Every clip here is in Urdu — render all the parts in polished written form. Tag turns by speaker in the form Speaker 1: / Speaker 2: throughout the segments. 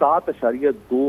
Speaker 1: $7.2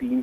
Speaker 1: 3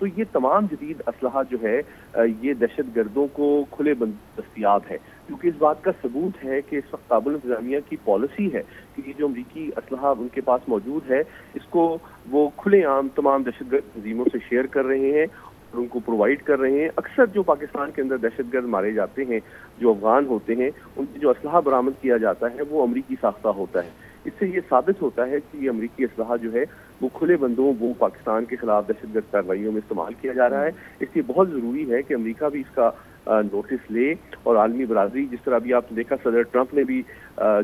Speaker 1: تو یہ تمام جدید اسلحہ جو ہے یہ دہشت گردوں کو کھلے بند دستیاب ہے، کیونکہ اس بات کا ثبوت ہے کہ اس وقت کابل انتظامیہ کی پالیسی ہے کہ یہ جو امریکی اسلحہ ان کے پاس موجود ہے اس کو وہ کھلے عام تمام دہشت گرد تنظیموں سے شیئر کر رہے ہیں اور ان کو پرووائڈ کر رہے ہیں۔ اکثر جو پاکستان کے اندر دہشت گرد مارے جاتے ہیں جو افغان ہوتے ہیں، ان سے جو اسلحہ برآمد کیا جاتا ہے وہ امریکی ساختہ ہوتا ہے۔ اس سے یہ ثابت ہوتا ہے کہ یہ امریکی اسلحہ جو ہے وہ کھلے بندوں وہ پاکستان کے خلاف دہشت گرد کارروائیوں میں استعمال کیا جا رہا ہے۔ اس لیے بہت ضروری ہے کہ امریکہ بھی اس کا نوٹس لے، اور عالمی برادری، جس طرح ابھی آپ نے دیکھا صدر ٹرمپ نے بھی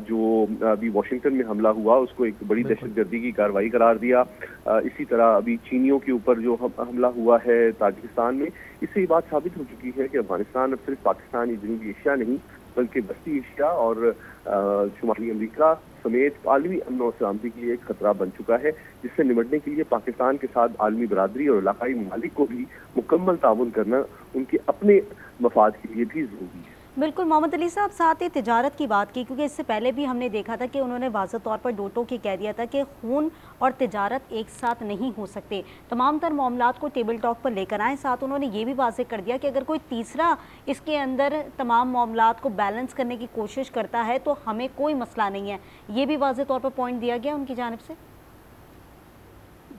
Speaker 1: جو ابھی واشنگٹن میں حملہ ہوا اس کو ایک بڑی دہشت گردی کی کارروائی قرار دیا، اسی طرح ابھی چینیوں کے اوپر جو حملہ ہوا ہے تاجکستان میں، اس سے یہ بات ثابت ہو چکی ہے کہ افغانستان اب صرف پاکستان یا جنوبی ایشیا نہیں بلکہ وسطی ایشیا اور شمالی امریکہ سمیت عالمی امن و سلامتی کے لیے ایک خطرہ بن چکا ہے، جس سے نمٹنے کے لیے پاکستان کے ساتھ عالمی برادری اور علاقائی ممالک کو بھی مکمل تعاون کرنا ان کے اپنے مفاد کے لیے بھی ضروری ہے۔
Speaker 2: بالکل محمد علی صاحب، ساتھ ہی تجارت کی بات کی، کیونکہ اس سے پہلے بھی ہم نے دیکھا تھا کہ انہوں نے واضح طور پر دو ٹوک کہہ دیا تھا کہ خون اور تجارت ایک ساتھ نہیں ہو سکتے، تمام تر معاملات کو ٹیبل ٹاک پر لے کر آئیں۔ ساتھ انہوں نے یہ بھی واضح کر دیا کہ اگر کوئی تیسرا اس کے اندر تمام معاملات کو بیلنس کرنے کی کوشش کرتا ہے تو ہمیں کوئی مسئلہ نہیں ہے، یہ بھی واضح طور پر پوائنٹ دیا گیا ان کی جانب سے۔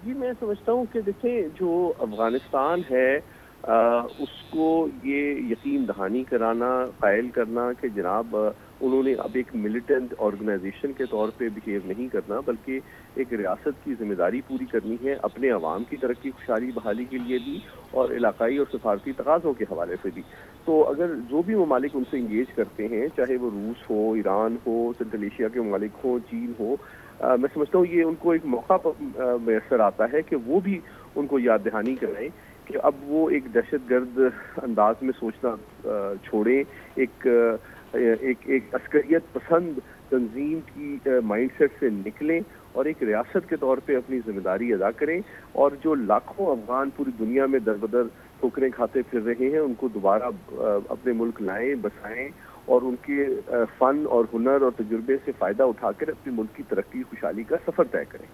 Speaker 1: جی میں سمجھتا ہوں کہ دیکھیں جو افغانستان ہے اس کو یہ یقین دہانی کرانا، قائل کرنا کہ جناب انہوں نے اب ایک ملیٹنٹ آرگنائزیشن کے طور پہ بیہیو نہیں کرنا بلکہ ایک ریاست کی ذمہ داری پوری کرنی ہے اپنے عوام کی ترقی خوشحالی بحالی کے لیے بھی اور علاقائی اور سفارتی تقاضوں کے حوالے سے بھی۔ تو اگر جو بھی ممالک ان سے انگیج کرتے ہیں، چاہے وہ روس ہو، ایران ہو، سنٹرل ایشیا کے ممالک ہوں، چین ہو، میں سمجھتا ہوں یہ ان کو ایک موقع میسر آتا ہے کہ وہ بھی ان کو یاد دہانی کرائیں کہ اب وہ ایک دہشت گرد انداز میں سوچنا چھوڑیں، ایک عسکریت پسند تنظیم کی مائنڈ سیٹ سے نکلیں اور ایک ریاست کے طور پہ اپنی ذمہ داری ادا کریں، اور جو لاکھوں افغان پوری دنیا میں در بدر ٹھوکریں کھاتے پھر رہے ہیں ان کو دوبارہ اپنے ملک لائیں، بسائیں اور ان کے فن اور ہنر اور تجربے سے فائدہ اٹھا کر اپنے ملک کی ترقی خوشحالی کا سفر طے کریں۔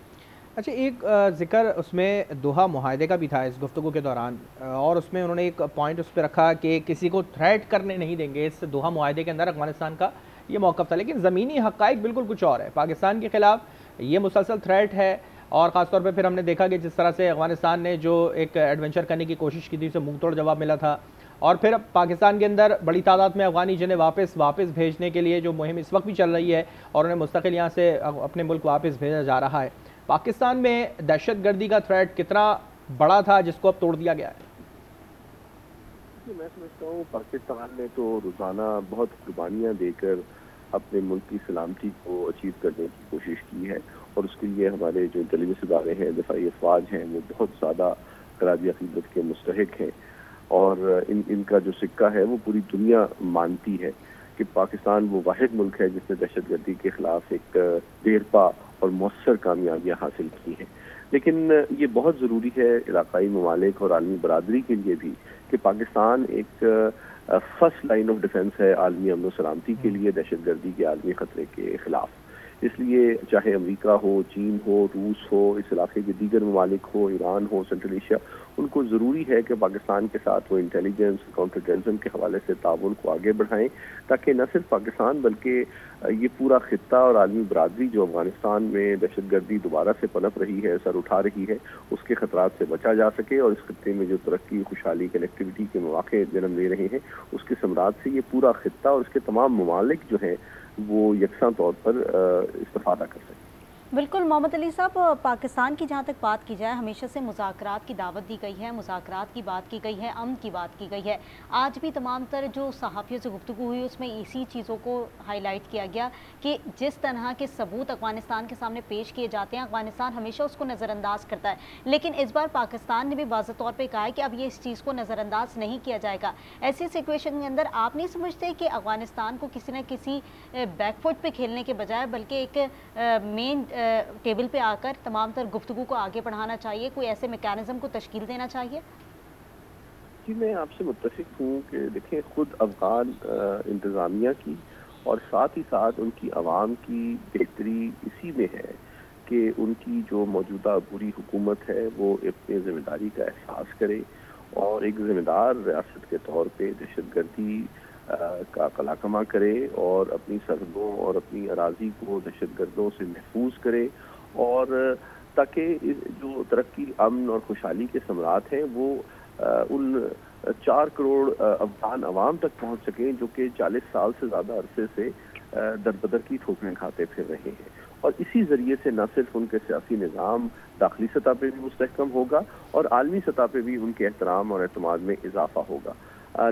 Speaker 3: اچھا، ایک ذکر اس میں دوحہ معاہدے کا بھی تھا اس گفتگو کے دوران، اور اس میں انہوں نے ایک پوائنٹ اس پہ رکھا کہ کسی کو تھریٹ کرنے نہیں دیں گے۔ اس دوحہ معاہدے کے اندر افغانستان کا یہ موقف تھا، لیکن زمینی حقائق بالکل کچھ اور ہے۔ پاکستان کے خلاف یہ مسلسل تھریٹ ہے، اور خاص طور پہ پھر ہم نے دیکھا کہ جس طرح سے افغانستان نے جو ایک ایڈونچر کرنے کی کوشش کی تھی اسے منہ توڑ جواب ملا تھا، اور پھر پاکستان کے اندر بڑی تعداد میں افغانی جنہیں واپس بھیجنے کے لیے جو مہم اس وقت بھی چل رہی ہے اور انہیں مستقل یہاں سے اپنے ملک واپس بھیجا جا رہا ہے۔ پاکستان میں دہشت گردی کا تھریٹ کتنا بڑا تھا جس کو اب توڑ دیا گیا ہے؟
Speaker 1: میں سمجھتا ہوں پاکستان نے تو روزانہ بہت قربانیاں دے کر اپنے ملک کی سلامتی کو اچیو کرنے کی کوشش کی ہے، اور اس کے لیے ہمارے جو انٹیلیجنس ادارے ہیں، دفاعی افواج ہیں، وہ بہت زیادہ خراج عقیدت کے مستحق ہیں، اور ان کا جو سکہ ہے وہ پوری دنیا مانتی ہے کہ پاکستان وہ واحد ملک ہے جس نے دہشت گردی کے خلاف ایک دیرپا اور مؤثر کامیابیاں حاصل کی ہیں۔ لیکن یہ بہت ضروری ہے علاقائی ممالک اور عالمی برادری کے لیے بھی کہ پاکستان ایک فرسٹ لائن آف ڈیفنس ہے عالمی امن و سلامتی کے لیے دہشت گردی کے عالمی خطرے کے خلاف۔ اس لیے چاہے امریکہ ہو، چین ہو، روس ہو، اس علاقے کے دیگر ممالک ہو، ایران ہو، سنٹرل ایشیا، ان کو ضروری ہے کہ پاکستان کے ساتھ وہ انٹیلیجنس، کاؤنٹر ٹیررزم کے حوالے سے تعاون کو آگے بڑھائیں، تاکہ نہ صرف پاکستان بلکہ یہ پورا خطہ اور عالمی برادری جو افغانستان میں دہشت گردی دوبارہ سے پنپ رہی ہے، سر اٹھا رہی ہے، اس کے خطرات سے بچا جا سکے، اور اس خطے میں جو ترقی، خوشحالی، کنیکٹیوٹی کے مواقع جنم لے رہے ہیں اس کے ثمرات سے یہ پورا خطہ اور اس کے تمام ممالک جو ہیں وہ یکساں طور پر استفادہ کر سکیں۔
Speaker 2: بالکل محمد علی صاحب، پاکستان کی جہاں تک بات کی جائے ہمیشہ سے مذاکرات کی دعوت دی گئی ہے، مذاکرات کی بات کی گئی ہے، امن کی بات کی گئی ہے۔ آج بھی تمام تر جو صحافیوں سے گفتگو ہوئی اس میں اسی چیزوں کو ہائی لائٹ کیا گیا کہ جس طرح کے ثبوت افغانستان کے سامنے پیش کیے جاتے ہیں افغانستان ہمیشہ اس کو نظر انداز کرتا ہے، لیکن اس بار پاکستان نے بھی واضح طور پہ کہا ہے کہ اب یہ اس چیز کو نظر انداز نہیں کیا جائے گا۔ ایسی سچویشن کے اندر آپ نہیں سمجھتے کہ افغانستان کو کسی نہ کسی بیک فٹ پہ کھیلنے کے بجائے بلکہ ایک مین ٹیبل پہ آ کر تمام تر گفتگو کو آگے بڑھانا چاہیے، کوئی ایسے میکانزم کو تشکیل دینا چاہیے؟
Speaker 1: جی میں آپ سے متفق ہوں کہ دیکھیں خود افغان انتظامیہ کی اور ساتھ ہی ساتھ ان کی عوام کی بہتری اسی میں ہے کہ ان کی جو موجودہ پوری حکومت ہے وہ اپنی ذمہ داری کا احساس کرے اور ایک ذمہ دار ریاست کے طور پہ دہشت گردی کا قلع کما کرے اور اپنی سرحدوں اور اپنی اراضی کو دہشت گردوں سے محفوظ کرے، اور تاکہ جو ترقی، امن اور خوشحالی کے ثمرات ہیں وہ ان 4 کروڑ افغان عوام تک پہنچ سکیں جو کہ 40 سال سے زیادہ عرصے سے در بدر کی ٹھوکریں کھاتے پھر رہے ہیں، اور اسی ذریعے سے نہ صرف ان کے سیاسی نظام داخلی سطح پہ بھی مستحکم ہوگا اور عالمی سطح پہ بھی ان کے احترام اور اعتماد میں اضافہ ہوگا۔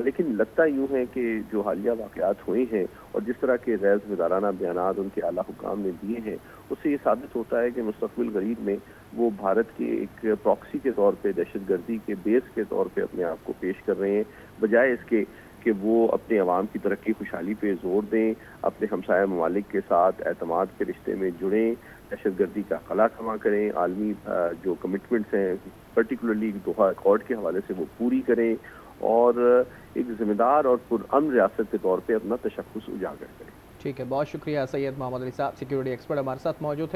Speaker 1: لیکن لگتا یوں ہے کہ جو حالیہ واقعات ہوئے ہیں اور جس طرح کے غیر ذمہ دارانہ بیانات ان کے اعلیٰ حکام نے دیے ہیں، اس سے یہ ثابت ہوتا ہے کہ مستقبل قریب میں وہ بھارت کے ایک پراکسی کے طور پہ، دہشت گردی کے بیس کے طور پہ اپنے آپ کو پیش کر رہے ہیں، بجائے اس کے کہ وہ اپنے عوام کی ترقی خوشحالی پہ زور دیں، اپنے ہمسایہ ممالک کے ساتھ اعتماد کے رشتے میں جڑیں، دہشت گردی کا قلع کما کریں، عالمی جو کمٹمنٹس ہیں پرٹیکولرلی دوحہ ایکارڈ کے حوالے سے وہ پوری کریں، اور ایک ذمہ دار اور پرامن ریاست کے طور پہ اپنا تشخص اجاگر کریں۔
Speaker 3: ٹھیک ہے، بہت شکریہ سید محمد علی صاحب، سیکیورٹی ایکسپرٹ ہمارے ساتھ موجود ہیں۔